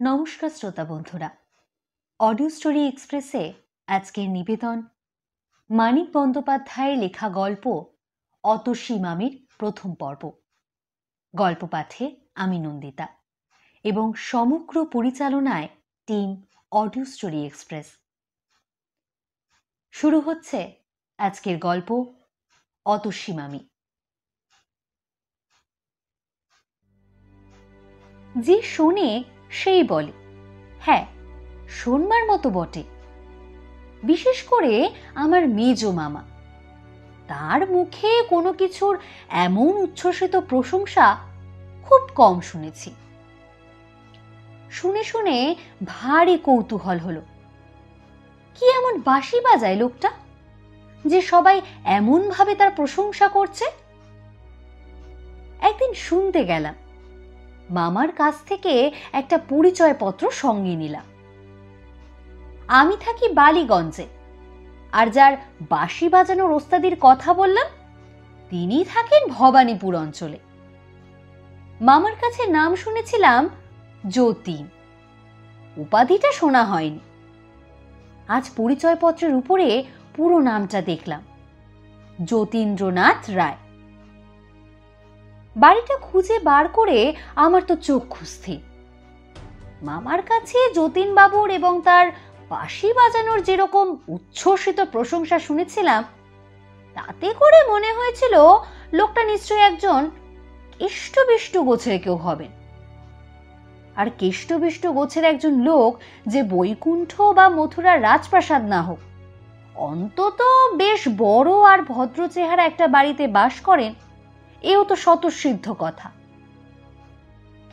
নমস্কার শ্রোতা বন্ধুরা, অডিও স্টোরি এক্সপ্রেসে আজকের নিবেদন মানিক বন্দ্যোপাধ্যায়ের লেখা গল্প অতসী মামির প্রথম পর্ব। গল্প পাঠে আমি নন্দিতা এবং সমগ্র পরিচালনায় টিম অডিও স্টোরি এক্সপ্রেস। শুরু হচ্ছে আজকের গল্প অতসী মামি। যে শোনে সেই বলে, হ্যাঁ শোনবার মতো বটে। বিশেষ করে আমার মেজো মামা, তার মুখে কোনো কিছুর এমন উচ্ছ্বসিত প্রশংসা খুব কম শুনেছি। শুনে শুনে ভারী কৌতূহল হলো, কি এমন বাঁশি বাজায় লোকটা যে সবাই এমন ভাবে তার প্রশংসা করছে। একদিন শুনতে গেলাম, মামার কাছ থেকে একটা পরিচয় পত্র সঙ্গে নিলাম। আমি থাকি বালিগঞ্জে, আর যার বাঁশি বাজানোর ওস্তাদির কথা বললাম তিনি থাকেন ভবানীপুর অঞ্চলে। মামার কাছে নাম শুনেছিলাম যতীন, উপাধিটা শোনা হয়নি। আজ পরিচয়পত্রের উপরে পুরো নামটা দেখলাম, যতীন্দ্রনাথ রায়। বাড়িটা খুঁজে বার করে আমার তো চক্ষু স্থির। মামার কাছে যতীন বাবুর এবং তার বাঁশি বাজানোর যেরকম উচ্ছ্বসিত প্রশংসা শুনেছিলাম, তাতে করে মনে হয়েছিল লোকটা নিশ্চয়ই একজন কেষ্টবিষ্ট গোছের কেউ হবেন। আর কেষ্টবিষ্ট গোছের একজন লোক যে বৈকুণ্ঠ বা মথুরার রাজপ্রাসাদ না হোক, অন্তত বেশ বড় আর ভদ্র চেহারা একটা বাড়িতে বাস করেন, এও তো স্বতঃসিদ্ধ কথা।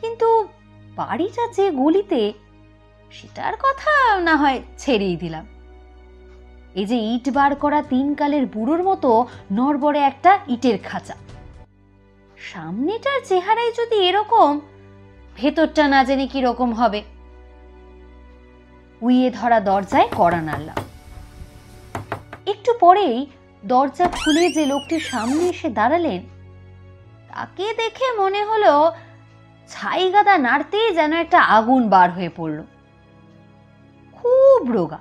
কিন্তু বাড়িটা যে গলিতে, সেটার কথা না হয় ছেড়েই দিলাম। এই যে ইট বার করা তিন কালের বুড়োর মতো নড়বড়ে একটা ইটের খাঁচা, সামনেটার চেহারাই যদি এরকম, ভেতরটা না জানি কি রকম হবে। উইয়ে ধরা দরজায় কড়া নাড়লাম। একটু পরেই দরজা খুলে যে লোকটির সামনে এসে দাঁড়ালেন, তাকে দেখে মনে হলো ছাই গাদা নাড়তেই যেন একটা আগুন বার হয়ে পড়ল। খুব রোগা,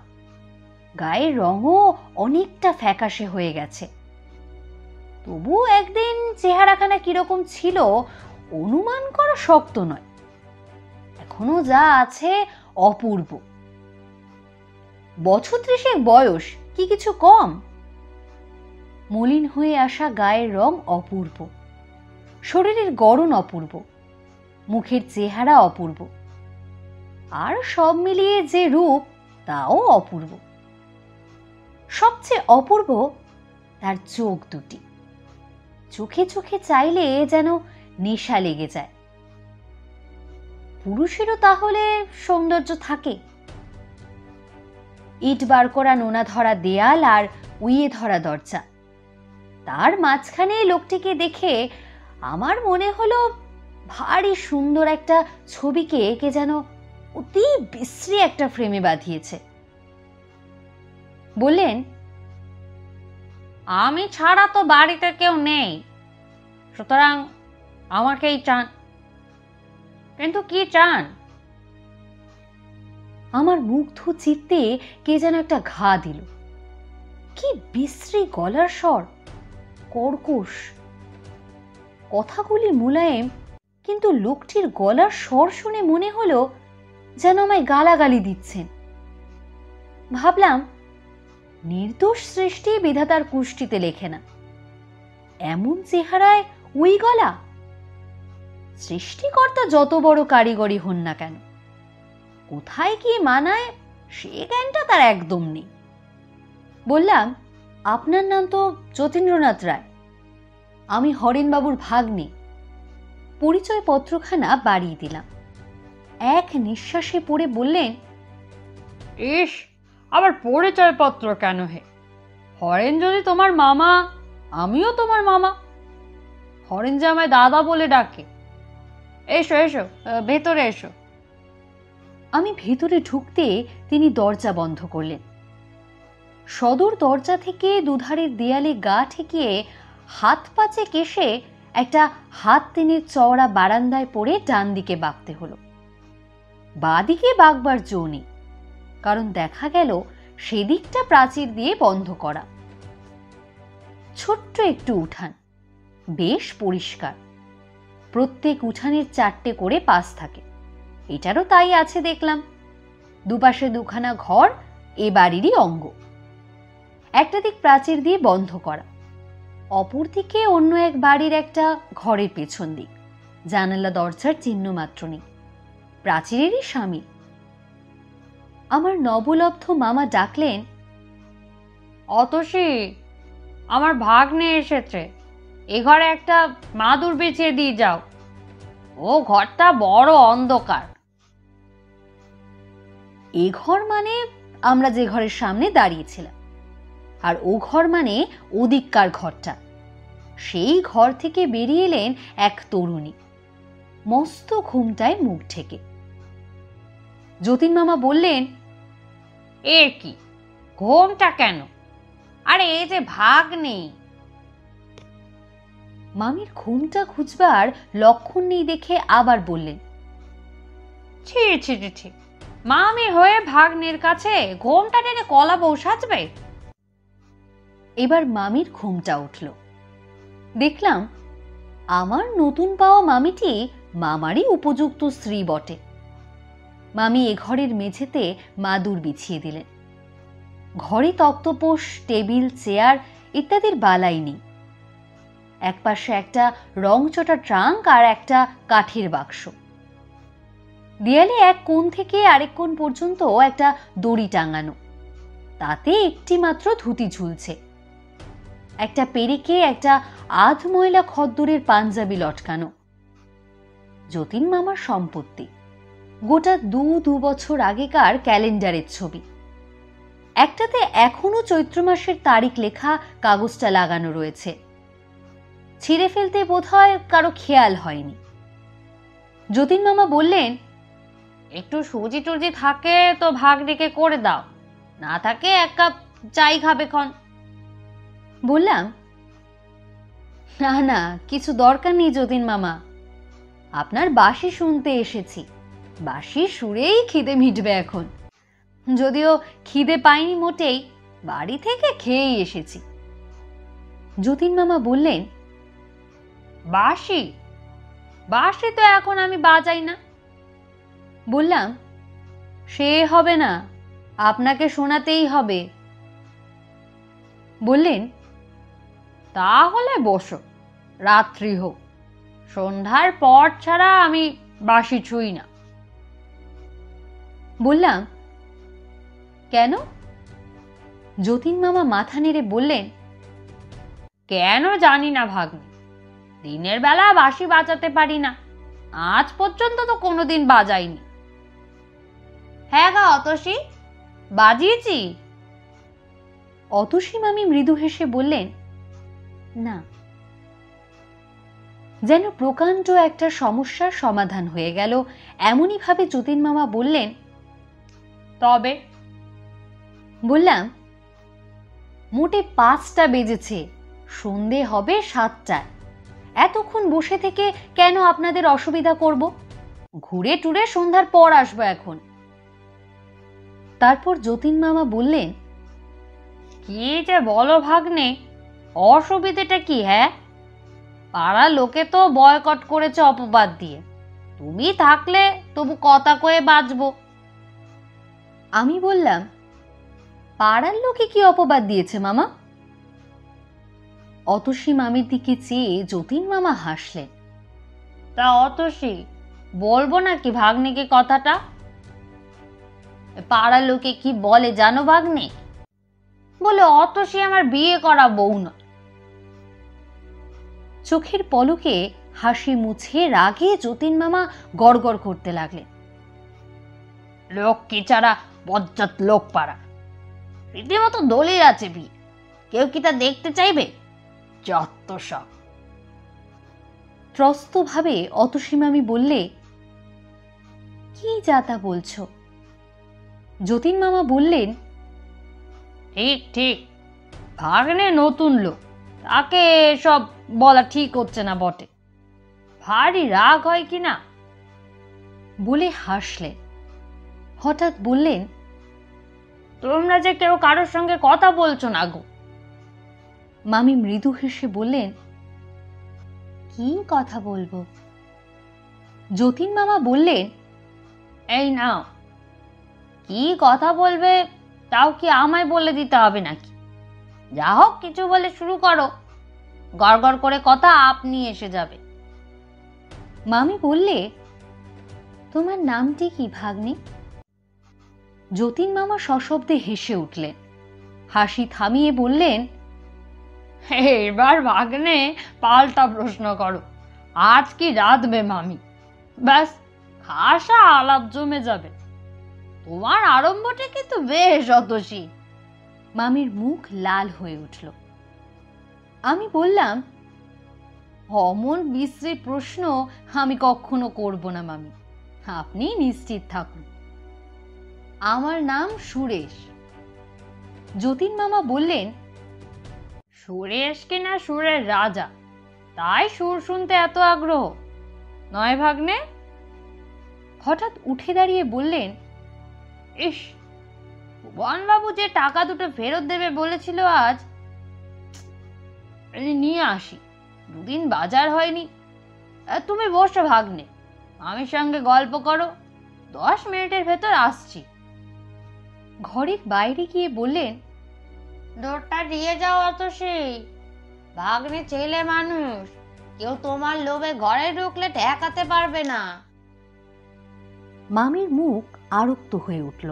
গায়ের রঙও অনেকটা ফ্যাকাশে হয়ে গেছে। তবু একদিন চেহারাখানা কিরকম ছিল অনুমান করা শক্ত নয়। এখনো যা আছে অপূর্ব। বছর 30 বয়স, কি কিছু কম? মলিন হয়ে আসা গায়ের রং অপূর্ব, শরীরের গড়ন অপূর্ব, মুখের চেহারা অপূর্ব, আর সব মিলিয়ে যে রূপ তাও অপূর্ব। সবচেয়ে অপূর্ব তার চোখ দুটি। চোখে চোখে চাইলে যেন নেশা লেগে যায়। পুরুষেরও তাহলে সৌন্দর্য থাকে। ইট বার করা নোনা ধরা দেয়াল আর উইয়ে ধরা দরজা, তার মাঝখানে লোকটিকে দেখে আমার মনে হলো ভারী সুন্দর একটা ছবিকে একে যেন অতি বিশ্রী একটা ফ্রেমে বাঁধিয়েছে। বললেন, আমি ছাড়া তো বাড়িতে কেউ নেই, সুতরাং আমাকেই চান। কিন্তু কি চান? আমার মুগ্ধ চিত্তে কে যেন একটা ঘা দিল। কি বিশ্রী গলার স্বর, কর্কশ। কথাগুলি মুলায়েম, কিন্তু লোকটির গলার স্বর শুনে মনে হলো যেন আমায় গালাগালি দিচ্ছেন। ভাবলাম, নির্দোষ সৃষ্টি বিধাতার কুষ্টিতে লেখে না, এমন চেহারায় উই গলা। সৃষ্টিকর্তা যত বড় কারিগরি হন না কেন, কোথায় কি মানায় সে জ্ঞানটা তার একদম নেই। বললাম, আপনার নাম তো যতীন্দ্রনাথ রায়, আমি হরেনবাবুর ভাগ্নে। পরিচয় পত্রখানা বাড়িয়ে দিলাম। এক নিঃশ্বাসে পড়ে বললেন, ইস, আবার পরিচয়পত্র কেন হে? হরেন যদি তোমার মামা, আমিও তোমার মামা। হরেন যে আমায় দাদা বলে ডাকে। এসো এসো, ভেতরে এসো। আমি ভেতরে ঢুকতে তিনি দরজা বন্ধ করলেন। সদর দরজা থেকে দুধারের দেয়ালে গা ঠেকিয়ে হাত পাচে কেশে একটা হাত 3 চওড়া বারান্দায় পড়ে ডান দিকে বাঁকতে হলো। বাদিকে বাগবার জো নেই, কারণ দেখা গেল সেদিকটা প্রাচীর দিয়ে বন্ধ করা। ছোট্ট একটু উঠান, বেশ পরিষ্কার। প্রত্যেক উঠানের 4টে করে পাশ থাকে, এটারও তাই আছে দেখলাম। দুপাশে দুখানা ঘর এ বাড়িরই অঙ্গ। একটা দিক প্রাচীর দিয়ে বন্ধ করা, অপর দিকে অন্য এক বাড়ির একটা ঘরের পেছন দিক, জানালা দরজার চিহ্ন মাত্র নেই, প্রাচীরেরই সামিল। আমার নবলব্ধ মামা ডাকলেন, অতসী, আমার ভাগ্নে এসেছে, এ ঘরে একটা মাদুর বিছিয়ে দিয়ে যাও, ও ঘরটা বড় অন্ধকার। এ ঘর মানে আমরা যে ঘরের সামনে দাঁড়িয়েছিলাম, আর ও ঘর মানে ওদিককার ঘরটা। সেই ঘর থেকে বেরিয়ে এলেন এক তরুণী, মস্ত ঘুমটায় মুখ ঢেকে। যতীন মামা বললেন, এ কি ঘুমটা কেন? আরে এই যে ভাগ্নে। মামির ঘুমটা খুঁজবার লক্ষণ নেই দেখে আবার বললেন, ছি ছি ছি, মামি হয়ে ভাগ্নের কাছে ঘুমটা টেনে কলা বউ সাজবে? এবার মামির ঘুমটা উঠল। দেখলাম আমার নতুন পাওয়া মামিটি মামারই উপযুক্ত স্ত্রী বটে। মামি এ ঘরের মেঝেতে মাদুর বিছিয়ে দিলেন। ঘরে তক্তপোষ, টেবিল, চেয়ার ইত্যাদির বালাই নেই। একপাশে একটা রংচটা ট্রাঙ্ক আর একটা কাঠের বাক্স। দেয়ালে এক কোণ থেকে আরেক কোণ পর্যন্ত একটা দড়ি টাঙানো, তাতে একটি মাত্র ধুতি ঝুলছে। একটা পেরেকে একটা আধ ময়লা খদ্দরের পাঞ্জাবি লটকানো। যতীন মামার সম্পত্তি, গোটা দু বছর আগেকার ক্যালেন্ডারের ছবি। একটাতে এখনো চৈত্র মাসের তারিখ লেখা কাগজটা লাগানো রয়েছে। ছিঁড়ে ফেলতে বোধহয় কারো খেয়াল হয়নি। যতীন মামা বললেন, একটু সুজি টুজি থাকে তো ভাগ্নেকে করে দাও, না থাকে 1 কাপ চাই খাবে ক্ষণ। বললাম, না না, কিছু দরকার নেই যতীন মামা, আপনার বাঁশি শুনতে এসেছি, বাঁশি সুরেই খিদে মিটবে এখন। যদিও খিদে পাইনি মোটেই, বাড়ি থেকে খেয়েই এসেছি। যতীন মামা বললেন, বাঁশি? বাঁশি তো এখন আমি বাজাই না। বললাম, সে হবে না, আপনাকে শোনাতেই হবে। বললেন, তাহলে বসো, রাত্রি হোক, সন্ধ্যার পর ছাড়া আমি বাঁশি ছুঁই না। বললাম, কেন? যতীন মামা মাথা নেড়ে বললেন, কেন জানি না ভাগ্নে, দিনের বেলা বাঁশি বাজাতে পারি না, আজ পর্যন্ত তো কোনোদিন বাজাইনি। হ্যাঁ গা অতসী, বাজিয়েছি। অতসী মামি মৃদু হেসে বললেন, না। যেন প্রকাণ্ড একটা সমস্যার সমাধান হয়ে গেল এমনই ভাবে যতীন মামা বললেন, তবে? বললাম, মোটে 5টা বেজেছে, সন্ধে হবে 7টায়, এতক্ষণ বসে থেকে কেন আপনাদের অসুবিধা করব? ঘুরে টুরে সন্ধ্যার পর আসবো এখন। তারপর যতীন মামা বললেন, কি যে বলো ভাগ্নে, অসুবিধাটা কি? হ্যাঁ, পাড়া লোকে তো বয়কট করেছে অপবাদ দিয়ে, তুমি থাকলে তবু কথা কয়ে বাঁচবো। আমি বললাম, পাড়ার লোকে কি অপবাদ দিয়েছে মামা? অতসী মামির দিকে চেয়ে যতীন মামা হাসলেন। তা অতসী, বলবো নাকি ভাগ্নেকে কথাটা? পাড়ার লোকে কি বলে জানো ভাগ্নে? বলে অতসী আমার বিয়ে করা বউ না। চোখের পলকে হাসি মুছে রাগে যতীন মামা গড়গড় করতে লাগলেন, লক্ষ্মী ছাড়া বজ্জাত লোক পাড়া, রীতিমতো দলিল আছে বিয়ে, কেউ কি তা দেখতে চাইবে? যত সব। ত্রস্ত ভাবে অতসী মামি বললে, কি যাতা বলছো? যতীন মামা বললেন, ঠিক ঠিক, ভাগ্নে নতুন লোক, তাকে সব বলা ঠিক হচ্ছে না বটে, ভারী রাগ হয় কিনা। বলে হাসলেন। হঠাৎ বললেন, তোমরা যে কেউ কারোর সঙ্গে কথা বলছো না গো। মামি মৃদু হেসে বললেন, কি কথা বলবো? যতীন মামা বললেন, এই নাও, কি কথা বলবে তাও কি আমায় বলে দিতে হবে নাকি? যা হোক কিছু বলে শুরু করো, গড়গড় করে কথা আপনি এসে যাবে। মামি বললে, তোমার নামটি কি ভাগ্নে? যতীন মামা সশব্দে হেসে উঠলেন। হাসি থামিয়ে বললেন, এবার ভাগ্নে পাল্টা প্রশ্ন করো, আজ কি রাঁধবে মামি? ব্যাস খাসা আলাপ জমে যাবে। তোমার আরম্ভটা কিন্তু বেশ অতসী। মামির মুখ লাল হয়ে উঠল। আমি বললাম, অমন বিশ্রী প্রশ্ন আমি কখনো করব না মামি, আপনি নিশ্চিত থাকুন। আমার নাম সুরেশ। যতীন মামা বললেন, সুরেশ কিনা সুরের রাজা, তাই সুর শুনতে এত আগ্রহ নয় ভাগ্নে? হঠাৎ উঠে দাঁড়িয়ে বললেন, ইস, ভুবনবাবু যে টাকা দুটো ফেরত দেবে বলেছিল, আজ নিয়ে আসি, দুদিন বাজার হয়নি। তুমি বসো ভাগ্নে, মামির সঙ্গে গল্প করো, 10 মিনিটের ভেতর আসছি। ঘরের বাইরে গিয়ে বললেন, দৌড়টা দিয়ে যাও অতসী, ভাগ্নে ছেলে মানুষ, কেউ তোমার লোভে ঘরে ঢুকলে ঠেকাতে পারবে না। মামির মুখ আরক্ত হয়ে উঠল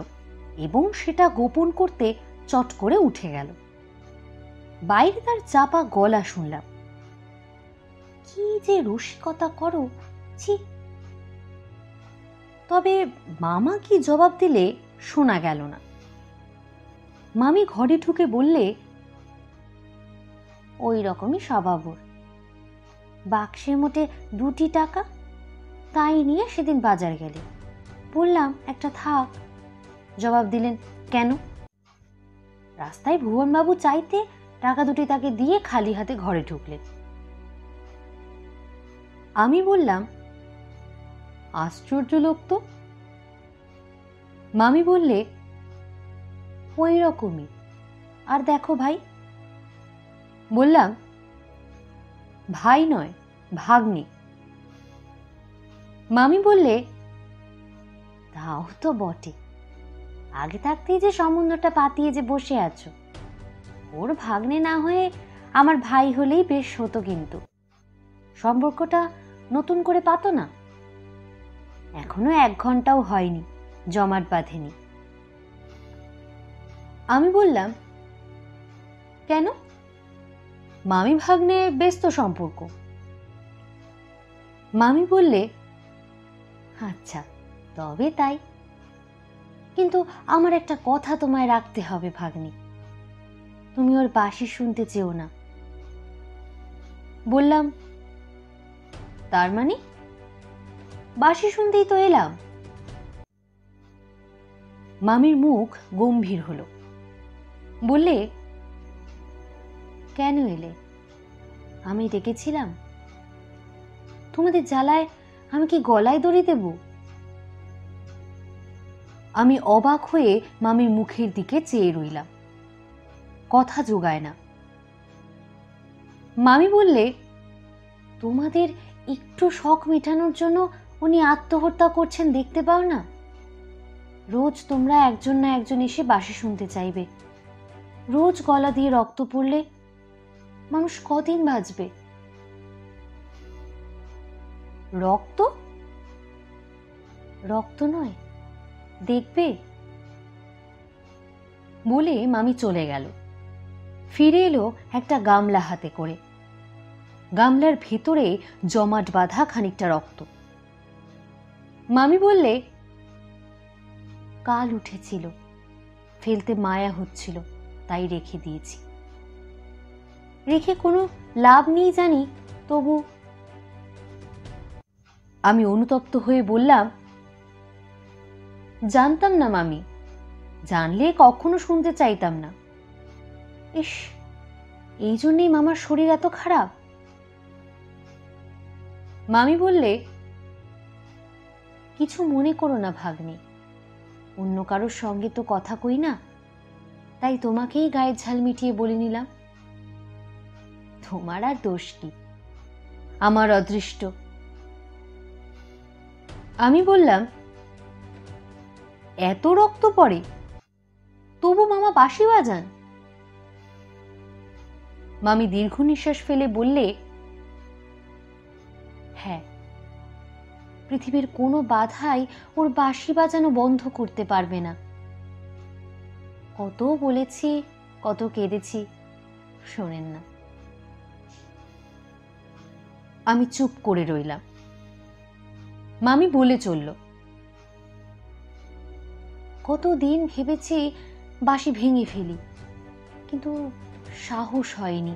এবং সেটা গোপন করতে চট করে উঠে গেল। বাইরে তার চাপা গলা শুনলাম, কি যে রসিকতা করো, ছি। তবে মামা কি জবাব দিলে শোনা গেল না। মামি ঘরে ঢুকে বললে, ওই রকমই স্বভাব ওর, বাক্সের মোটে 2টি টাকা, তাই নিয়ে সেদিন বাজার গেলে, বললাম একটা থাক। জবাব দিলেন, কেন? রাস্তায় ভুবনবাবু চাইতে টাকা দুটি তাকে দিয়ে খালি হাতে ঘরে ঢুকলেন। আমি বললাম, আশ্চর্য লোক তো। মামি বললে, ওই রকমই। আর দেখো ভাই। বললাম, ভাই নয়, ভাগ্নে। মামি বললে, তাও তো বটে, আগে থাকতেই যে সম্বন্ধটা পাতিয়ে যে বসে আছো, ওর ভাগ্নে না হয়ে আমার ভাই হলেই বেশ হতো, কিন্তু সম্পর্কটা নতুন করে পাতো না। এখনো 1 ঘন্টাও হয়নি, জমাট বাঁধেনি। আমি বললাম, কেন? মামি ভাগ্নে ব্যস্ত সম্পর্ক। মামি বললে, আচ্ছা তবে তাই, কিন্তু আমার একটা কথা তোমায় রাখতে হবে ভাগ্নে, তুমি ওর বাঁশি শুনতে চেও না। বললাম, তার মানে? বাঁশি শুনতেই তো এলাম। মামির মুখ গম্ভীর হলো। বললে, কেন এলে? আমি ডেকেছিলাম? তোমাদের জ্বালায় আমি কি গলায় দড়ি দেব? আমি অবাক হয়ে মামির মুখের দিকে চেয়ে রইলাম, কথা জোগায় না। মামি বললে, তোমাদের একটু শখ মেটানোর জন্য উনি আত্মহত্যা করছেন, দেখতে পাও না? রোজ তোমরা একজন না একজন এসে বাঁশি শুনতে চাইবে, রোজ গলা দিয়ে রক্ত পড়লে মানুষ কদিন বাঁচবে? রক্ত? রক্ত নয়, দেখবে। বলে মামি চলে গেল। ফিরে এলো একটা গামলা হাতে করে। গামলার ভেতরে জমাট বাঁধা খানিকটা রক্ত। মামি বললে, কাল উঠেছিল, ফেলতে মায়া হচ্ছিল, তাই রেখে দিয়েছি। রেখে কোনো লাভ নেই জানি, তবু। আমি অনুতপ্ত হয়ে বললাম, জানতাম না মামি, জানলে কখনো শুনতে চাইতাম না। ইস, এই জন্যই মামার শরীর এত খারাপ? মামি বললে, কিছু মনে করো না ভাগ্নে, অন্য কারোর সঙ্গে তো কথা কই না, তাই তোমাকেই গায়ের ঝাল মিটিয়ে বলে নিলাম। তোমার আর দোষ কি, আমার অদৃষ্ট। আমি বললাম, এত রক্ত পড়ে তবু মামা বাঁশি বাজান? মামি দীর্ঘ নিঃশ্বাস ফেলে বললে, হ্যাঁ, পৃথিবীর কোনো বাধাই ওর বাঁশি বাজানো বন্ধ করতে পারবে না। কত বলেছি, কত কেঁদেছি, শোনেন না। আমি চুপ করে রইলাম। মামি বলে চলল, কতদিন ভেবেছি বাঁশি ভেঙে ফেলি, কিন্তু সাহস হয়নি।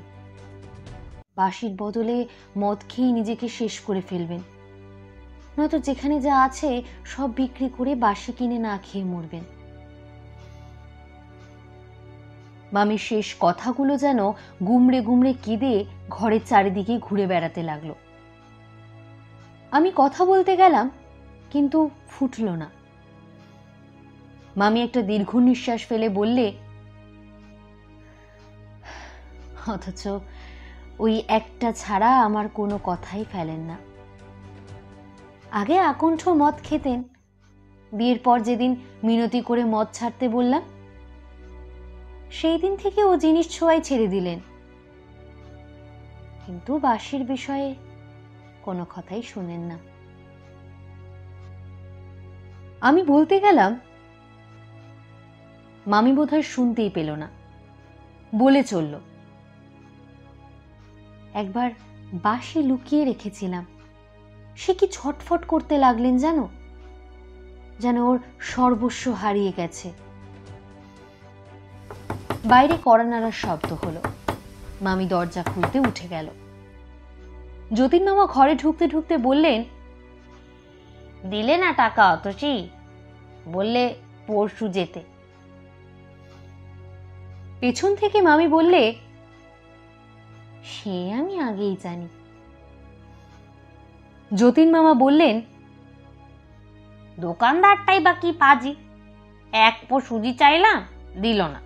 বাঁশির বদলে মদ খেয়ে নিজেকে শেষ করে ফেলবেন, নয়তো যেখানে যা আছে সব বিক্রি করে বাঁশি কিনে না খেয়ে মরবেন। মামির শেষ কথাগুলো যেন গুমড়ে গুমড়ে কেঁদে ঘরের চারিদিকে ঘুরে বেড়াতে লাগলো। আমি কথা বলতে গেলাম, কিন্তু ফুটল না। মামি একটা দীর্ঘ নিঃশ্বাস ফেলে বললে, অথচ ওই একটা ছাড়া আমার কোনো কথাই ফেলেন না। আগে আকণ্ঠ মদ খেতেন, বিয়ের পর যেদিন মিনতি করে মদ ছাড়তে বললাম, সেই দিন থেকে ও জিনিস ছোঁয়াই ছেড়ে দিলেন। কিন্তু বাঁশির বিষয়ে কোনো কথাই শোনেন না। আমি বলতে গেলাম, মামি বোধহয় শুনতেই পেল না, বলে চলল, একবার বাঁশি লুকিয়ে রেখেছিলাম, সে কি ছটফট করতে লাগলেন জানো, যেন ওর সর্বস্ব হারিয়ে গেছে। বাইরে কড়া নাড়ার শব্দ হলো। মামি দরজা খুলতে উঠে গেল। যতীন মামা ঘরে ঢুকতে ঢুকতে বললেন, দিলে না টাকা অতসী, বললে পরশু যেতে। পেছন থেকে মামি বললে, সে আমি আগেই জানি। যতীন মামা বললেন, দোকানদারটাই বা কি পাজি, এক পো সুজি চাইলাম, দিল না।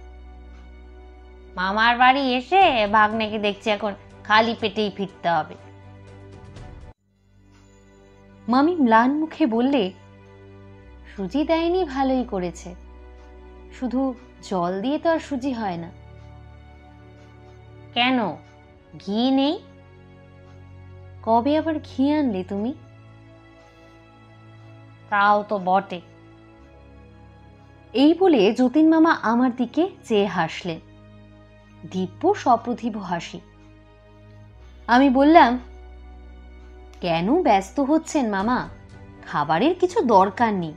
মামার বাড়ি এসে ভাগ্নেকে দেখছি এখন খালি পেটেই ফিরতে হবে। মামি ম্লান মুখে বললে, সুজি দেয়নি ভালোই করেছে, শুধু জল দিয়ে তো আর সুজি হয় না। কেন, ঘি নেই? কবে আবার ঘি আনলে তুমি? তাও তো বটে। এই বলে যতীন মামা আমার দিকে চেয়ে হাসলেন, দিব্য সপ্রতিভ হাসি। আমি বললাম, কেন ব্যস্ত হচ্ছেন মামা, খাবারের কিছু দরকার নেই,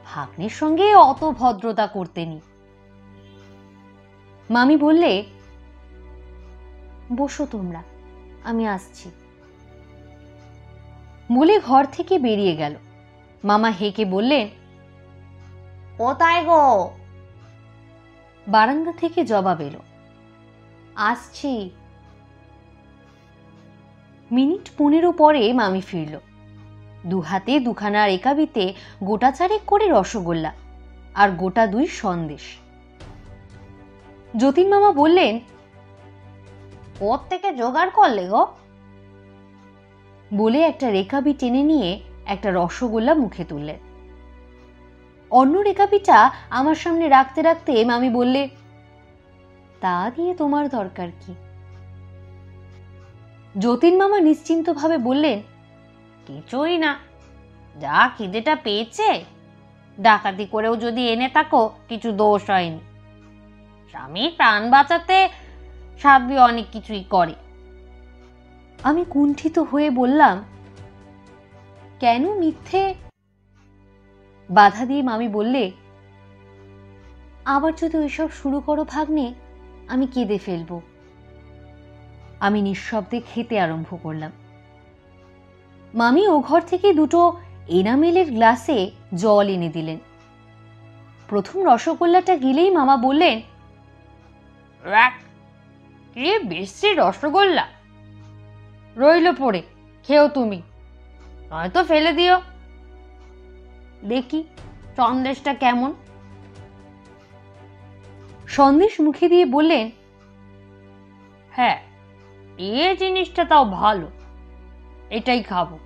ভাগ্নের সঙ্গে অত ভদ্রতা করতে নি। মামি বললে, বসো তোমরা, আমি আসছি। বলে ঘর থেকে বেরিয়ে গেল। মামা হেঁকে বললেন, কোথায় গো? বারান্দা থেকে জবাব এলো, আসছি। মিনিট 15 পরে মামি ফিরল, দুহাতে দুখানা রেকাবিতে গোটা চারেক করে রসগোল্লা আর গোটা 2 সন্দেশ। যতীন মামা বললেন, ওর থেকে জোগাড় করলে গো? বলে একটা রেকাবি টেনে নিয়ে একটা রসগোল্লা মুখে তুললেন। অন্য রেকাবিটা আমার সামনে রাখতে রাখতে মামি বললে, তা দিয়ে তোমার দরকার কি? যতীন মামা নিশ্চিন্ত ভাবে বললেন, কিছুই না, যা খিদেটা পেয়েছে, ডাকাতি করেও যদি এনে থাকো কিছু দোষ হয়নি। স্বামীর প্রাণ বাঁচাতে সাধ্বী অনেক কিছুই করে। আমি কুণ্ঠিত হয়ে বললাম, কেন মিথ্যে? বাধা দিয়ে মামি বললে, আবার যদি ওইসব শুরু করো ভাগ্নে, আমি কেঁদে ফেলবো। আমি নিঃশব্দে খেতে আরম্ভ করলাম। মামি ও ঘর থেকে 2টো এনামেলের গ্লাসে জল এনে দিলেন। প্রথম রসগোল্লাটা গিলেই মামা বললেন, কি বেশি রসগোল্লা, রইল পড়ে, খেও তুমি, নয়তো ফেলে দিও। দেখি সন্দেশটা কেমন। সন্দেশ মুখে দিয়ে বললেন, হ্যাঁ, এই জিনিসটা তাও ভালো, এটাই খাবো।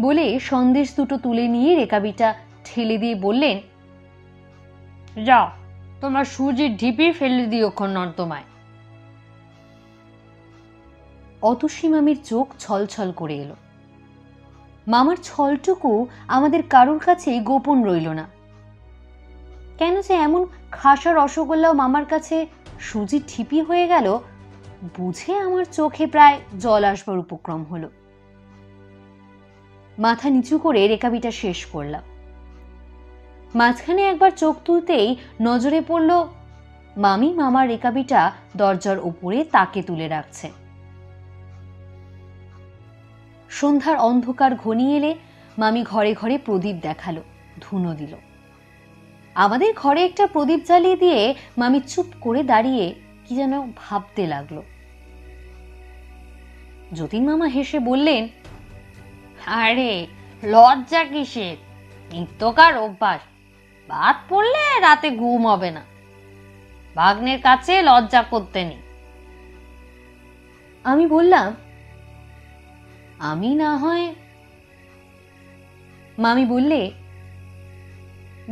বলে সন্দেশ দুটো তুলে নিয়ে রেকাবিটা ঠেলে দিয়ে বললেন, যাও, তোমার সুজির ঢিপি ফেলে দিওক্ষণ নর্দমায়। অতসী মামির চোখ ছলছল করে এলো। মামার ছলটুকু আমাদের কারোর কাছেই গোপন রইল না। কেন যে এমন খাসা রসগোল্লাও মামার কাছে সুজির ঢিপি হয়ে গেল, বুঝে আমার চোখে প্রায় জল আসবার উপক্রম হলো। মাথা নিচু করে রেকাবিটা শেষ করলাম। মাঝখানে একবার চোখ তুলতেই নজরে পড়ল মামি মামার রেকাবিটা দরজার উপরে তাকে তুলে রাখছে। সন্ধ্যার অন্ধকার ঘনিয়ে এলে মামি ঘরে ঘরে প্রদীপ দেখালো, ধুনো দিল। আমাদের ঘরে একটা প্রদীপ জ্বালিয়ে দিয়ে মামি চুপ করে দাঁড়িয়ে কি যেন ভাবতে লাগলো। যতীন মামা হেসে বললেন, আরে লজ্জা কিসের, নিত্যকার অভ্যাস, বাদ পড়লে রাতে ঘুম হবে না, ভাগ্নের কাছে লজ্জা করতে নেই। আমি বললাম, আমি না হয়। মামি বললে,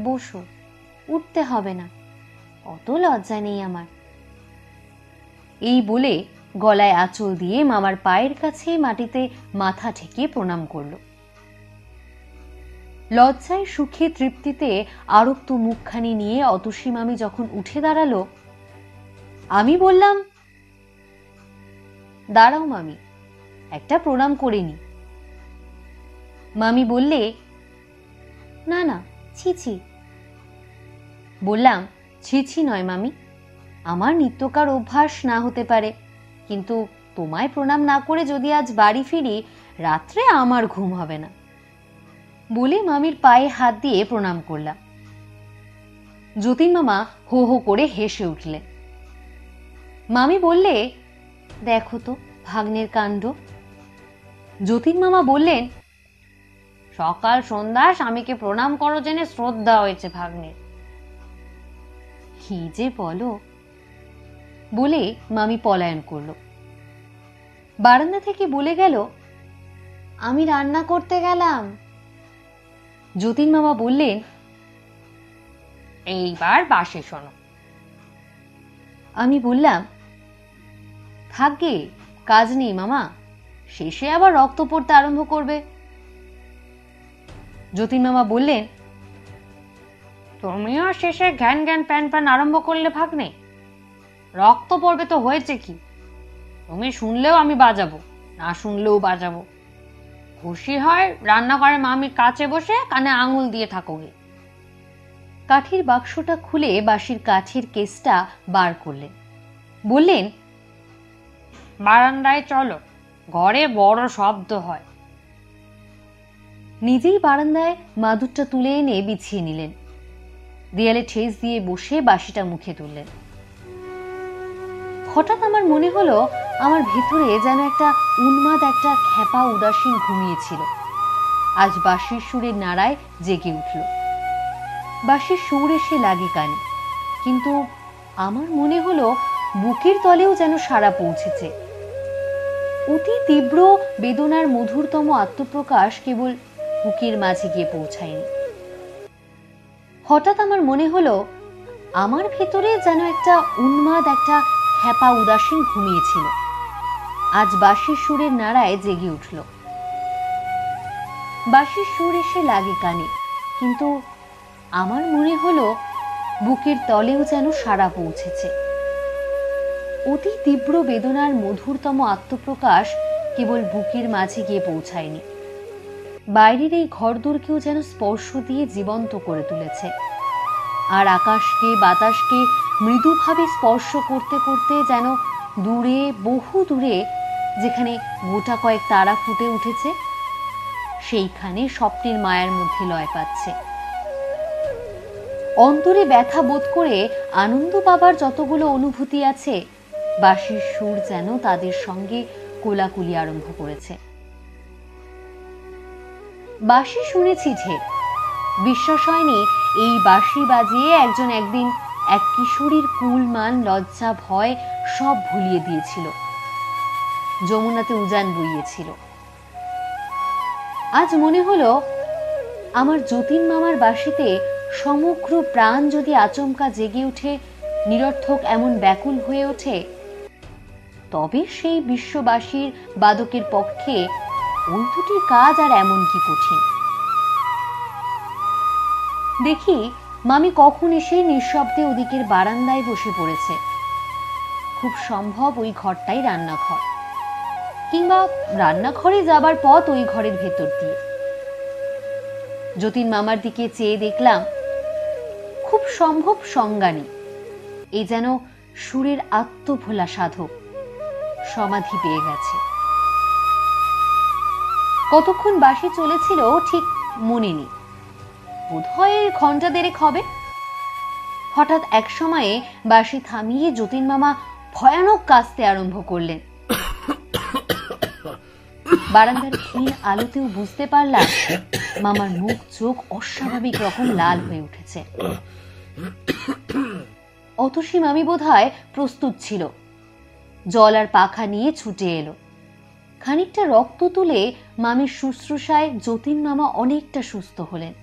বসো, উঠতে হবে না, অত লজ্জা নেই আমার। এই বলে গলায় আঁচল দিয়ে মামার পায়ের কাছে মাটিতে মাথা ঠেকিয়ে প্রণাম করল। লজ্জায় সুখে তৃপ্তিতে আরক্ত মুখখানি নিয়ে অতসী মামি যখন উঠে দাঁড়ালো, আমি বললাম, দাঁড়াও মামি, একটা প্রণাম করে নি। মামি বললে, না না, ছি ছি। বললাম, ছি ছি নয় মামি, আমার নিত্যকার অভ্যাস না হতে পারে, কিন্তু তোমায় প্রণাম না করে যদি আজ বাড়ি ফিরি, রাত্রে আমার ঘুম হবে না। বলে মামির পায়ে হাত দিয়ে প্রণাম করলাম। যতীন মামা হো হো করে হেসে উঠলেন। মামি বললে, দেখো তো ভাগ্নের কাণ্ড। যতীন মামা বললেন, সকাল সন্ধ্যা স্বামীকে প্রণাম করো জেনে শ্রদ্ধা হয়েছে ভাগ্নের। কি যে বলো। বলে মামি পলায়ন করল। বারান্দা থেকে বলে গেল, আমি রান্না করতে গেলাম। যতীন মামা বললেন, এইবার বাসে শোনো। আমি বললাম, থাকবে, কাজ নেই মামা, শেষে আবার রক্ত পড়তে আরম্ভ করবে। যতীন মামা বললেন, তুমিও শেষে জ্ঞান জ্ঞান প্যান প্যান আরম্ভ করলে ভাগ্নে, রক্ত পড়বে তো হয়েছে কি, তুমি শুনলেও আমি বাজাবো, না শুনলেও বাজাবো। খুশি হয় রান্নাঘরে মামির কাছে বসে কানে আঙুল দিয়ে থাকোগে। কাঠির বাক্সটা খুলে বাঁশির কাঠের কেসটা বার করলেন। বললেন, বারান্দায় চলো, ঘরে বড় শব্দ হয়। নিজেই বারান্দায় মাদুরটা তুলে এনে বিছিয়ে নিলেন। দেয়ালে ঠেস দিয়ে বসে বাঁশিটা মুখে তুললেন। হঠাৎ আমার মনে হলো আমার ভেতরে যেন একটা উন্মাদ, একটা খ্যাপা উদাসীন ঘুমিয়েছিল, আজ বাঁশির সুরের নাড়ায় জেগে উঠল। বাঁশির সুর এসে লাগে কানে, কিন্তু আমার মনে হলো বুকের তলেও যেন সাড়া পৌঁছেছে। অতি তীব্র বেদনার মধুরতম আত্মপ্রকাশ কেবল বুকের মাঝে গিয়ে পৌঁছায়নি। হঠাৎ আমার মনে হলো আমার ভেতরে যেন একটা উন্মাদ, একটা খ্যাপা উদাসীন ঘুমিয়েছিল, আজ বাঁশির সুরের নাড়ায় জেগে উঠল। বাঁশির সুর এসে লাগে কানে, কিন্তু আমার মনে হলো বুকের তলেও যেন সাড়া পৌঁছেছে। অতি তীব্র বেদনার মধুরতম আত্মপ্রকাশ কেবল বুকের মাঝে গিয়ে পৌঁছায়নি, বাইরের এই ঘরদোরকেও যেন স্পর্শ দিয়ে জীবন্ত করে তুলেছে। আর আকাশকে বাতাসকে মৃদুভাবে স্পর্শ করতে করতে যেন দূরে, বহু দূরে, যেখানে গোটা কয়েক তারা ফুটে উঠেছে, সেইখানে স্বপ্নের মায়ার মধ্যে লয় পাচ্ছে। অন্তরে ব্যথা বোধ করে আনন্দ পাবার যতগুলো অনুভূতি আছে, বাঁশির সুর যেন তাদের সঙ্গে কোলাকুলি আরম্ভ করেছে। বাঁশি শুনেছি ঢের, বিশ্বাস হয়নি এই বাঁশি বাজিয়ে একজন একদিন এক কিশোরীর কুলমান লজ্জা ভয় সব ভুলিয়ে দিয়েছিল। যমুনাতে উজান বইয়েছিল। আজ মনে হলো আমার যতীন মামার বাঁশিতে সমগ্র প্রাণ যদি আচমকা জেগে উঠে নিরর্থক এমন ব্যাকুল হয়ে ওঠে, তবে সেই বিশ্ববাসীর বাদকের পক্ষে ওই দুটি কাজ আর এমন কি কঠিন। দেখি মামি কখন এসে নিঃশব্দে ওদিকের বারান্দায় বসে পড়েছে। খুব সম্ভব ওই ঘরটাই রান্নাঘর, কিংবা রান্নাঘরে যাবার পথ ওই ঘরের ভেতর দিয়ে। যতীন মামার দিকে চেয়ে দেখলাম, খুব সম্ভব সঙ্গানী। এই যেন সুরের আত্মভোলা সাধক সমাধি পেয়ে গেছে। কতক্ষণ বাঁশি চলেছিল ঠিক মনে নেই, বোধহয় ঘন্টা দেড়েক হবে। হঠাৎ এক সময়ে বাঁশি থামিয়ে যতীন মামা ভয়ানক কাঁদতে আরম্ভ করলেন। বারান্দার ক্ষীণ আলোতেও বুঝতে পারলাম মামার মুখ চোখ অস্বাভাবিক রকম লাল হয়ে উঠেছে। অতসী মামি বোধহয় প্রস্তুত ছিল, জল আর পাখা নিয়ে ছুটে এলো। খানিকটা রক্ত তুলে মামির শুশ্রূষায় যতীন মামা অনেকটা সুস্থ হলেন।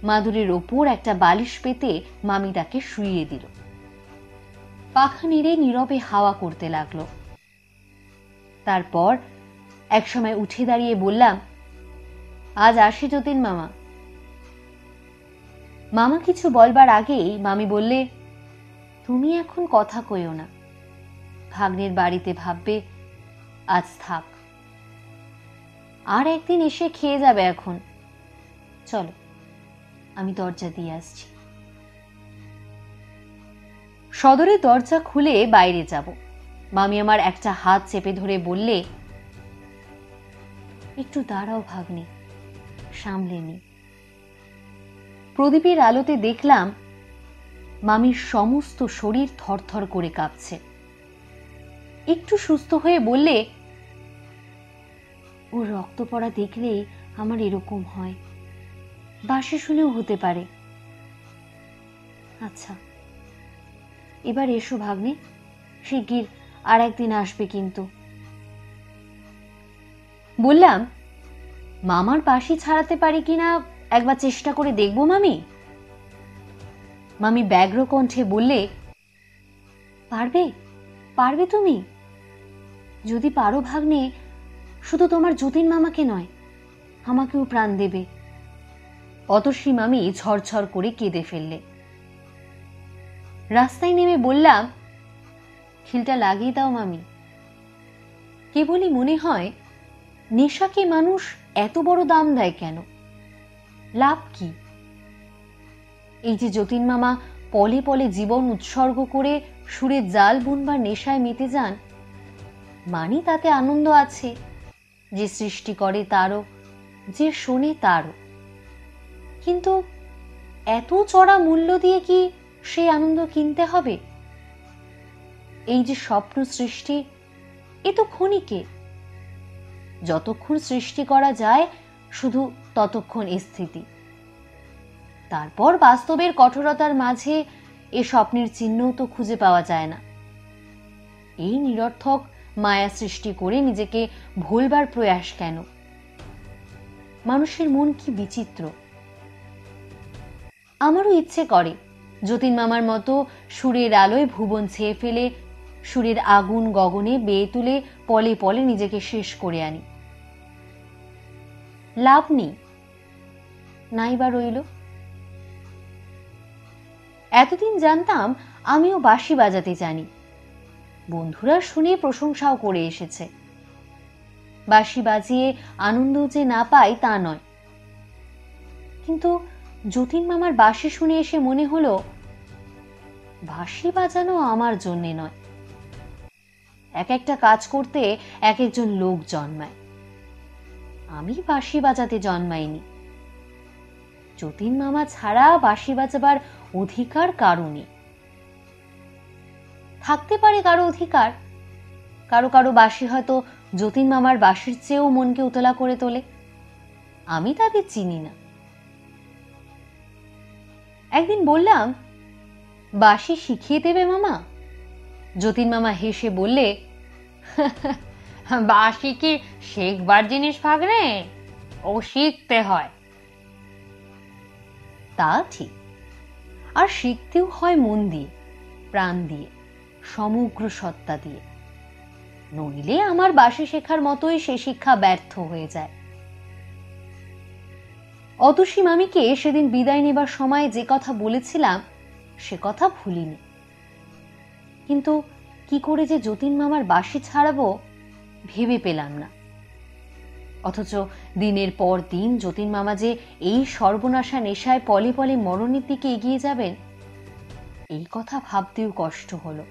মাদুরের ওপর একটা বালিশ পেতে মামি তাকে শুইয়ে দিল। পাখা নেড়ে নীরবে হাওয়া করতে লাগলো। তারপর একসময় উঠে দাঁড়িয়ে বললাম, আজ আসি যতীন মামা। মামা কিছু বলবার আগেই মামি বললে, তুমি এখন কথা কইও না, ভাগ্নের বাড়িতে ভাববে, আজ থাক, আর একদিন এসে খেয়ে যাবে। এখন চলো, আমি দরজা দিয়ে আসছি। সদরে দরজা খুলে বাইরে যাব। মামি আমার একটা হাত চেপে ধরে বললে, একটু দাঁড়াও ভাগ্নে, সামলে নি। প্রদীপের আলোতে দেখলাম মামির সমস্ত শরীর থরথর করে কাঁপছে। একটু সুস্থ হয়ে বললে, ওর রক্ত পড়া দেখলেই আমার এরকম হয়, বাঁশি শুনেও হতে পারে। আচ্ছা, এবার এসো ভাগ্নে, শিগগির আর একদিন আসবে কিন্তু। বললাম, মামার বাঁশি ছাড়াতে পারি কিনা একবার চেষ্টা করে দেখবো মামি। মামি ব্যগ্র কণ্ঠে বললে, পারবে, পারবে তুমি? যদি পারো ভাগ্নে, শুধু তোমার যতীন মামাকে নয়, আমাকেও প্রাণ দেবে। অতসী মামি ঝরঝর করে কেঁদে ফেললে। রাস্তায় নেমে বললাম, খিলটা লাগিয়ে দাও মামি। কেবলই মনে হয়, নেশাকে মানুষ এত বড় দাম দেয় কেন? লাভ কি? এই যে যতীন মামা পলে পলে জীবন উৎসর্গ করে সুরের জাল বুনবার নেশায় মেতে যান, মানি তাতে আনন্দ আছে, যে সৃষ্টি করে তারও, যে শোনে তারও। কিন্তু এত চড়া মূল্য দিয়ে কি সেই আনন্দ কিনতে হবে? এই যে স্বপ্ন সৃষ্টি, এ তো ক্ষণিকে। যতক্ষণ সৃষ্টি করা যায় শুধু ততক্ষণ স্থিতি, তারপর বাস্তবের কঠোরতার মাঝে এ স্বপ্নের চিহ্নও তো খুঁজে পাওয়া যায় না। এই নিরর্থক মায়া সৃষ্টি করে নিজেকে ভুলবার প্রয়াস কেন? মানুষের মন কি বিচিত্র। আমারও ইচ্ছে করে যতীন মামার মতো সুরের আলোয় ভুবন ছেয়ে ফেলে, সুরের আগুন গগনে বেয়ে তুলে পলে পলে নিজেকে শেষ করে আনি। লাভ নেই, নাই বা রইল। এতদিন জানতাম আমিও বাঁশি বাজাতে জানি, বন্ধুরা শুনে প্রশংসাও করে এসেছে। বাঁশি বাজিয়ে আনন্দ যে না পাই তা নয়, কিন্তু যতীন মামার বাঁশি শুনে এসে মনে হলো, বাঁশি বাজানো আমার জন্যে নয়। এক একটা কাজ করতে এক একজন লোক জন্মায়, আমি বাঁশি বাজাতে জন্মাইনি। যতীন মামা ছাড়া বাঁশি বাজাবার অধিকার কারো নেই। থাকতে পারে কারো অধিকার, কারো কারো বাঁশি হয়তো যতীন মামার বাঁশির চেয়েও মনকে উতলা করে তোলে, আমি তাদের চিনি না। একদিন বললাম, বাঁশি শিখিয়ে দেবে মামা? যতীন মামা হেসে বললে, বাঁশি কি শেখবার জিনিস ভাগ্নে? ও শিখতে হয়। তা ঠিক, আর শিখতেও হয় মন দিয়ে, প্রাণ দিয়ে, সমগ্র সত্তা দিয়ে। নইলে আমার বাঁশি শেখার মতোই সে শিক্ষা ব্যর্থ হয়ে যায়। অতসী মামিকে সেদিন বিদায় নেবার সময় যে কথা বলেছিলাম সে কথা ভুলিনি, কিন্তু কি করে যে যতীন মামার বাঁশি ছাড়াবো ভেবে পেলাম না। অথচ দিনের পর দিন যতীন মামা যে এই সর্বনাশা নেশায় পলে পলে মরণের দিকে এগিয়ে যাবেন, এই কথা ভাবতেও কষ্ট হলো।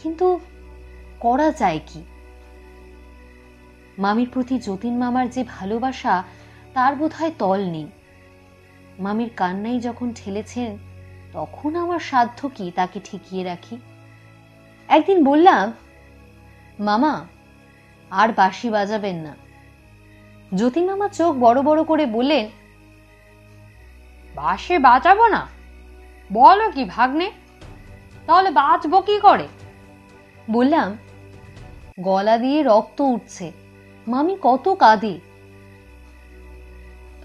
কিন্তু করা যায় কি? মামির প্রতি যতীন মামার যে ভালোবাসা তার বোধহয় তল নেই। মামির কান্নাই যখন ঠেলেছেন, তখন আমার সাধ্য কি তাকে ঠেকিয়ে রাখি? একদিন বললাম, মামা আর বাঁশি বাজাবেন না। যতীন মামা চোখ বড় বড় করে বললেন, বাঁশি বাজাবো না? বলো কি ভাগ্নে, তাহলে বাজবো কি করে? বললাম, গলা দিয়ে রক্ত উঠছে, মামি কত কাঁদে।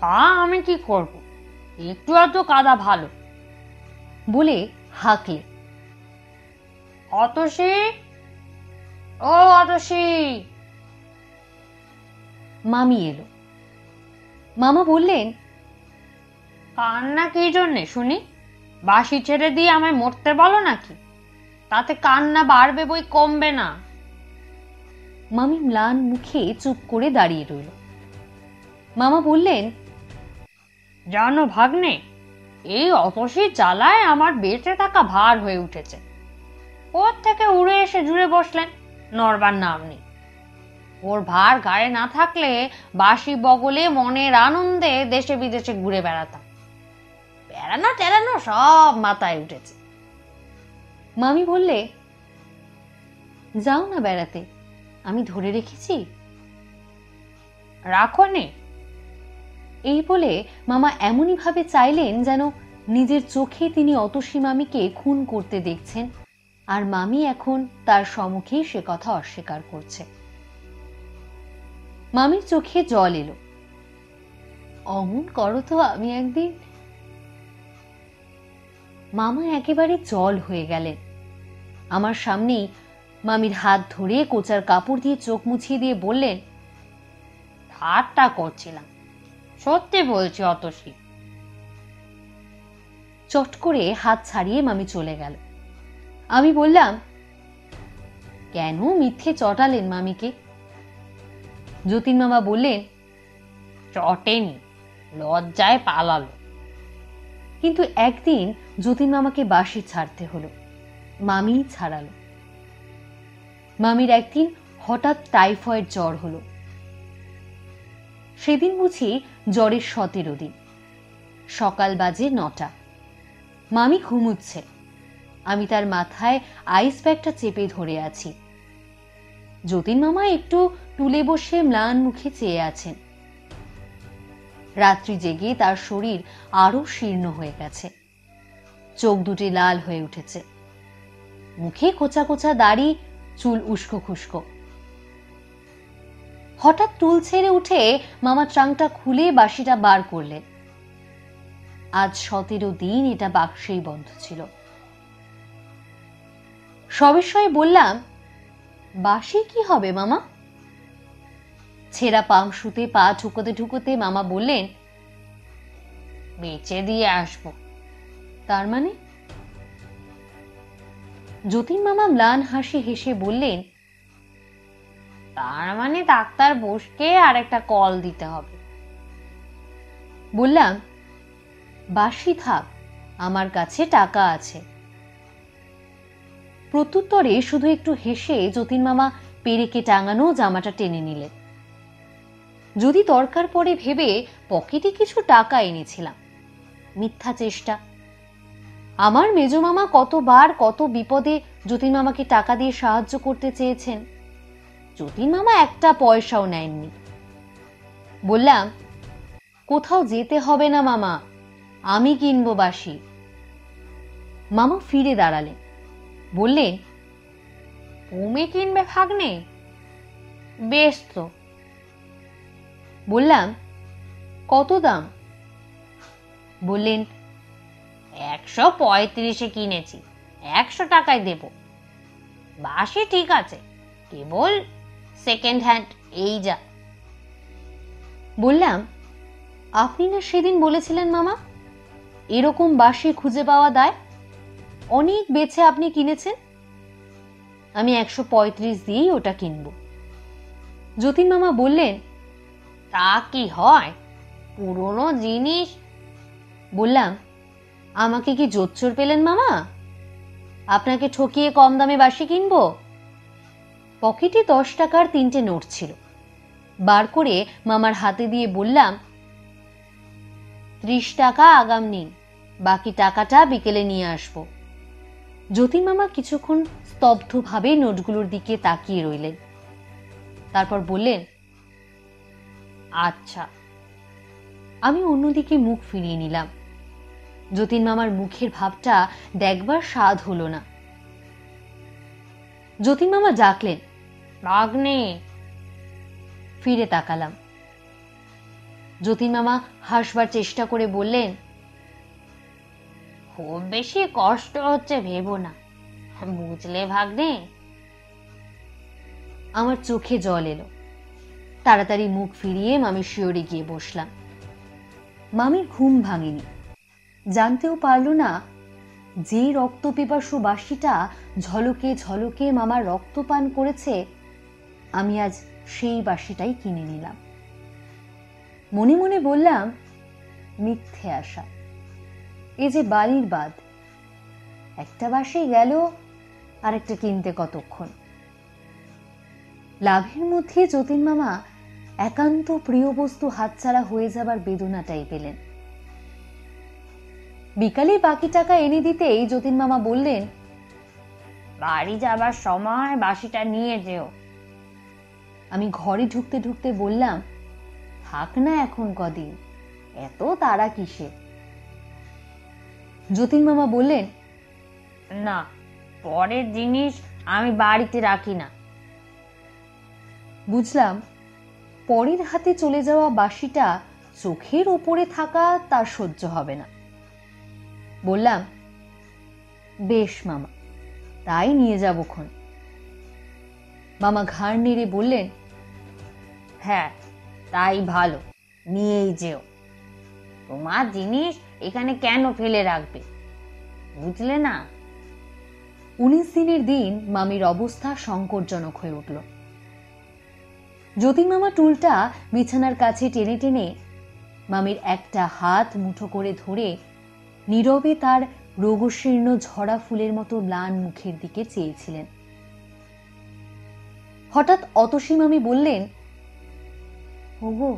তা আমি কি করব, একটু আধটু কাঁদা ভালো বলে হাঁকলে। অতসী, ও অতসী। মামি এলো। মামা বললেন, কান্না কি জন্যে শুনি? বাঁশি ছেড়ে দিয়ে আমায় মরতে বলো নাকি? তাতে কান্না বাড়বে বই, কমবে না। মামি ম্লান মুখে চুপ করে দাঁড়িয়ে রইল। মামা বললেন, জানো ভাগ্নে, এই অতসীর জ্বালায় আমার বেঁচে থাকা ভার হয়ে উঠেছে। ওর থেকে উড়ে এসে জুড়ে বসলেন, নড়বার নাম নেই। ওর ভার গায়ে না থাকলে বাঁশি বগলে মনের আনন্দে দেশে বিদেশে ঘুরে বেড়াতাম। বেড়ানো টেরানো সব মাথায় উঠেছে। মামি বললে, যাও না বেড়াতে, আমি ধরে রেখেছি। রাখো নে। এই বলে মামা এমনই ভাবে চাইলেন যেন নিজের চোখে তিনি অতসী মামিকে খুন করতে দেখছেন, আর মামি এখন তার সম্মুখেই সে কথা অস্বীকার করছে। মামির চোখে জল এলো। অমন করো তো আমি একদিন। মামা একেবারে জল হয়ে গেলেন। আমার সামনেই মামির হাত ধরে কোচার কাপড় দিয়ে চোখ মুছিয়ে দিয়ে বললেন, ঠাট্টা করছিলাম, সত্যি বলছি অতসী। চট করে হাত ছাড়িয়ে মামি চলে গেল। আমি বললাম, কেন মিথ্যে চটালেন মামিকে? যতীন মামা বললেন, চটেনি, লজ্জায় পালালো। কিন্তু একদিন যতীন মামাকে বাঁশি ছাড়তে হলো, মামি ছাড়ালো। মামির একদিন হঠাৎ টাইফয়েড জ্বর হলো। সেদিন বুঝি জ্বরের 17 দিন। সকাল বাজে 9টা। মামি ঘুমুচ্ছে, আমি তার মাথায় আইস ব্যাগটা চেপে ধরে আছি। যতীন মামা একটু টুলে বসে ম্লান মুখে চেয়ে আছেন। রাত্রি জেগে তার শরীর আরো শীর্ণ হয়ে গেছে, চোখ দুটি লাল হয়ে উঠেছে, মুখে কোচা কোচা দাড়ি, চুল উস্কো খুস্কো। হঠাৎ টুল ছেড়ে উঠে মামা ট্রাঙ্কটা খুলে বাঁশিটা বার করলেন। আজ 17 দিন এটা বাক্সেই বন্ধ ছিল। সবিস্ময়ে বললাম, বাঁশি কি হবে মামা? ছেঁড়া পাংশুতে পা ঠুকোতে ঠুকোতে মামা বললেন, বেচে দিয়ে আসবো। তার মানে? যতীন মামা ম্লান হাসি হেসে বললেন, তার মানে ডাক্তার বসকে আর একটা কল দিতে হবে। বললাম, বাঁশি থাক, আমার কাছে টাকা আছে। প্রত্যুত্তরে শুধু একটু হেসে যতীন মামা পেরেকে টাঙানো জামাটা টেনে নিলেন। যদি দরকার পড়ে ভেবে পকেটে কিছু টাকা এনেছিলাম। মিথ্যা চেষ্টা। আমার মেজো মামা কতবার কত বিপদে যতীন মামাকে টাকা দিয়ে সাহায্য করতে চেয়েছেন, যতীন মামা একটা পয়সাও নেননি। বললাম, কোথাও যেতে হবে না মামা, আমি কিনবো বাঁশি। মামা ফিরে দাঁড়ালেন, বললেন, তুমি কিনবে ভাগ্নে? বেশ তো। বললাম, কত দাম? বললেন, 135 কিনেছি, 100 টাকায় দেব। বাসি ঠিক আছে, কেবল সেকেন্ড হ্যান্ড, এই যা। বললাম, আপনি না সেদিন বলেছিলেন মামা, এরকম বাসি খুঁজে পাওয়া দায়, অনেক বেছে আপনি কিনেছেন। আমি 135 দিয়েই ওটা কিনব। যতীন মামা বললেন, তা কি হয়, পুরনো জিনিস। বললাম, আমাকে কি জোচ্চোর পেলেন মামা? আপনাকে ঠকিয়ে কম দামে বাসি কিনবো? পকেটে 10 টাকার 3টে নোট ছিল, বার করে মামার হাতে দিয়ে বললাম, 30 টাকা আগাম নিন, বাকি টাকাটা বিকেলে নিয়ে আসবো। যতীন মামা কিছুক্ষণ স্তব্ধভাবে নোটগুলোর দিকে তাকিয়ে রইলেন, তারপর বললেন, আচ্ছা। আমি অন্যদিকে মুখ ফিরিয়ে নিলাম। যতীন মামার মুখের ভাবটা দেখবার স্বাদ হলো না। যতীন মামা ডাকলেন, ভাগ্নে। ফিরে তাকালাম। যতীন মামা হাসবার চেষ্টা করে বললেন, খুব বেশি কষ্ট হচ্ছে ভেবো না, বুঝলে ভাগ্নে। আমার চোখে জল এলো। তাড়াতাড়ি মুখ ফিরিয়ে মামির শিয়রে গিয়ে বসলাম। মামির ঘুম ভাঙেনি, জানতেও পারল না যে রক্তপিপাসু বাসিটা ঝলকে ঝলকে মামার রক্তপান করেছে, আমি আজ সেই বাসিটাই কিনে নিলাম। মনে মনে বললাম, মিথ্যে আশা, এ যে বালির বাঁধ। একটা বাসি গেল, আরেকটা কিনতে কতক্ষণ। লাভের মধ্যে যতীন মামা একান্ত প্রিয় বস্তু হাতছাড়া হয়ে যাবার বেদনাটাই পেলেন। বিকালে বাকি টাকা এনে দিতেই যতীন মামা বললেন, বাড়ি যাবার সময় বাসিটা নিয়ে যেও। আমি ঘরে ঢুকতে ঢুকতে বললাম, থাক না এখন কদিন, এত তাড়া কিসে? যতীন মামা বললেন, না, পরের জিনিস আমি বাড়িতে রাখি না। বুঝলাম, পরের হাতে চলে যাওয়া বাসিটা চোখের ওপরে থাকা তার সহ্য হবে না। বললাম, বেশ মামা, তাই নিয়ে যাবক্ষণ। মামা ঘাড় নেড়ে বললেন, হ্যাঁ, তাই ভালো, নিয়েই যেও। তোমার জিনিস এখানে কেন ফেলে রাখবে, বুঝলে না? 19 দিনের দিন মামির অবস্থা সংকটজনক হয়ে উঠল। যতীন মামা টুলটা বিছানার কাছে টেনে টেনে মামির একটা হাত মুঠো করে ধরে নীরবে তার রোগশীর্ণ ঝরা ফুলের মতো ম্লান মুখের দিকে চেয়েছিলেন। হঠাৎ অতসী মামি বললেন, ওগো,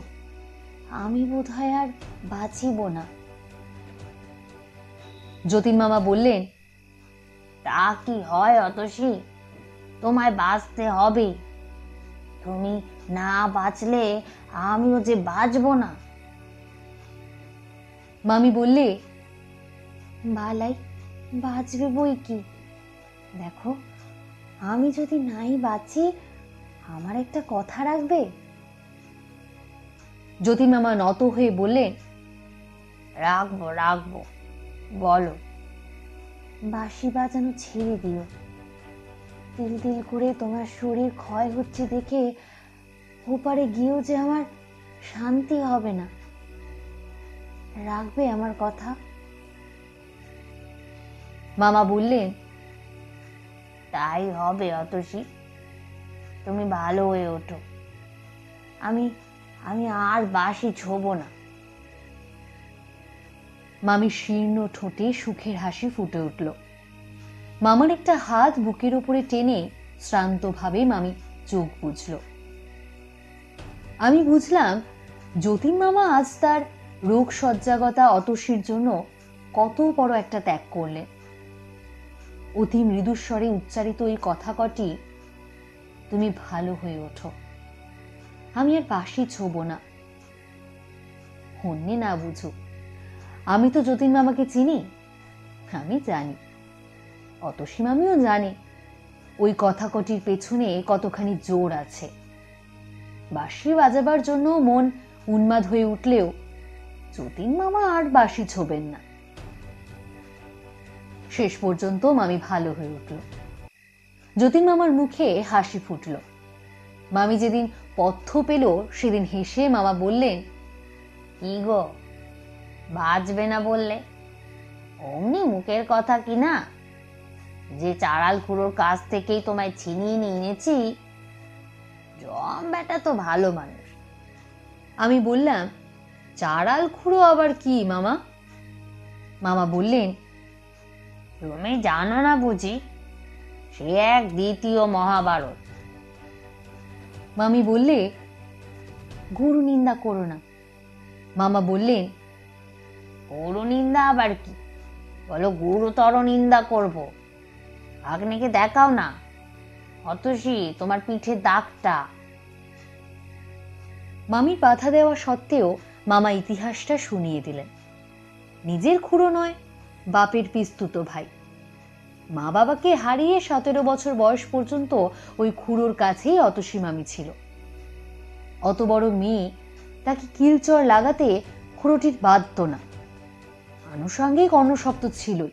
আমি বোধহয় আর বাঁচিব না। যতীন মামা বললেন, তা কি হয় অতসী, তোমায় বাঁচতে হবে। তুমি না বাঁচলে আমিও যে বাঁচবো না। মামি বললে, বালাই, বাঁচবে বই কি। দেখো, আমি যদি নাই বাঁচি, আমার একটা কথা রাখবে। যতীন মামা নত হয়ে বললেন, রাখবো রাখবো, বলো। বাঁশি বাজানো ছেড়ে দিও। তিল তিল করে তোমার শরীর ক্ষয় হচ্ছে দেখে ওপারে গিয়েও যে আমার শান্তি হবে না। রাখবে আমার কথা? মামা বললেন, তাই হবে অতসী, তুমি ভালো হয়ে ওঠো। আমি আমি আর বাঁশি ছোবো না। মামির শীর্ণ ঠোঁটে সুখের হাসি ফুটে উঠল। মামার একটা হাত বুকের উপরে টেনে শ্রান্তভাবে মামি চোখ বুঝল। আমি বুঝলাম, যতীন মামা আজ তার রোগ সজ্জাগতা অতসীর জন্য কত বড় একটা ত্যাগ করলেন। অতি মৃদুস্বরে উচ্চারিত এই কথা কটি, তুমি ভালো হয়ে ওঠো, আমি আর বাঁশি ছোবো না। হন্যে না বুঝুক, আমি তো যতীন মামাকে চিনি, আমি জানি অতসী মামিও জানে ওই কথাকটির পেছনে কতখানি জোর আছে। বাঁশি বাজাবার জন্য মন উন্মাদ হয়ে উঠলেও যতীন মামা আর বাঁশি ছোবেন না। শেষ পর্যন্ত মামি ভালো হয়ে উঠল। যতীন মামার মুখে হাসি ফুটল। মামি যেদিন পথ্য পেল সেদিন হেসে মামা বললেন, কি গো, বাজবে না বললে? অমনি মুখের কথা কি না, যে চাড়াল খুড়োর কাছ থেকেই তোমায় ছিনিয়ে নিয়ে এনেছি, জম বেটা তো ভালো মানুষ। আমি বললাম, চাড়াল খুড়ো আবার কি মামা? মামা বললেন, তুমি জানো না বুঝি, সে এক দ্বিতীয় মহাভারত। মামি বললে, গুরু নিন্দা করো না। মামা বললেন, গুরু নিন্দা আবার কি, বলো গুরুতর নিন্দা করব। ভাগ্নেকে দেখাও না, অতসী তোমার পিঠে দাগটা। মামির বাধা দেওয়া সত্ত্বেও মামা ইতিহাসটা শুনিয়ে দিলেন। নিজের খুড়ো নয়, বাপের পিস্তুত ভাই। মা বাবাকে হারিয়ে 17 বছর বয়স পর্যন্ত ওই খুড়োর কাছেই অতসী মামি ছিল। অত বড় মেয়ে, তাকে কিলচর লাগাতে খুড়োটির বাধ্য না। আনুষঙ্গিক অন্নশব্দ ছিলই।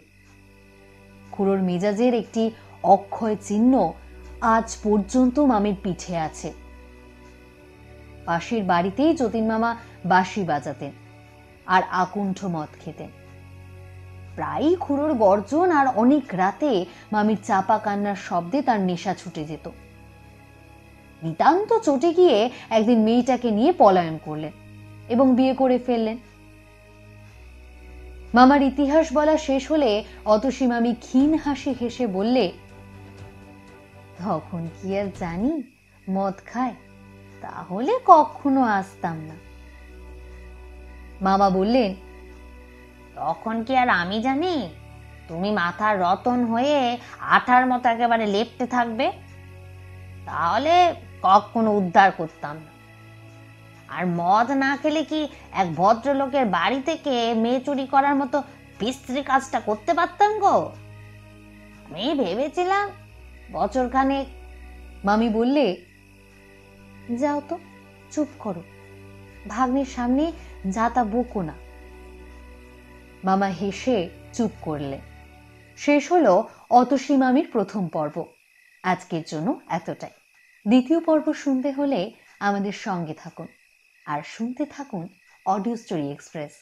খুড়োর মেজাজের একটি অক্ষয় চিহ্ন আজ পর্যন্ত মামির পিঠে আছে। পাশের বাড়িতেই যতীন মামা বাঁশি বাজাতেন আর আকুণ্ঠ মদ খেতেন। প্রায়ই খুড়োর গর্জন আর অনেক রাতে মামির চাপা কান্নার শব্দে তার নেশা ছুটে যেত। নিতান্ত চটে গিয়ে একদিন মেয়েটাকে নিয়ে পলায়ন করলেন এবং বিয়ে করে ফেললেন। মামার ইতিহাস বলা শেষ হলে অতসী মামি ক্ষীণ হাসি হেসে বললে, তখন কি আর জানি মদ খায়, তাহলে কখনো আসতাম না। মামা বললেন, তখন কি আর আমি জানি তুমি মাথার রতন হয়ে আঠার মতো একেবারে লেপ্টে থাকবে? তাহলে কখনো উদ্ধার করতাম না। আর মদ না খেলে কি এক ভদ্রলোকের বাড়ি থেকে মেয়ে চুরি করার মতো বিশ্রী কাজটা করতে পারতাম গো? আমি ভেবেছিলাম বছরখানেক। মামি বললে, যাও তো, চুপ করো, ভাগ্নের সামনে যা তা বকো না। মামা হেসে চুপ করলে। শেষ হলো অতসী মামির প্রথম পর্ব। আজকের জন্য এতটাই। দ্বিতীয় পর্ব শুনতে হলে আমাদের সঙ্গে থাকুন আর শুনতে থাকুন অডিও স্টোরি এক্সপ্রেস।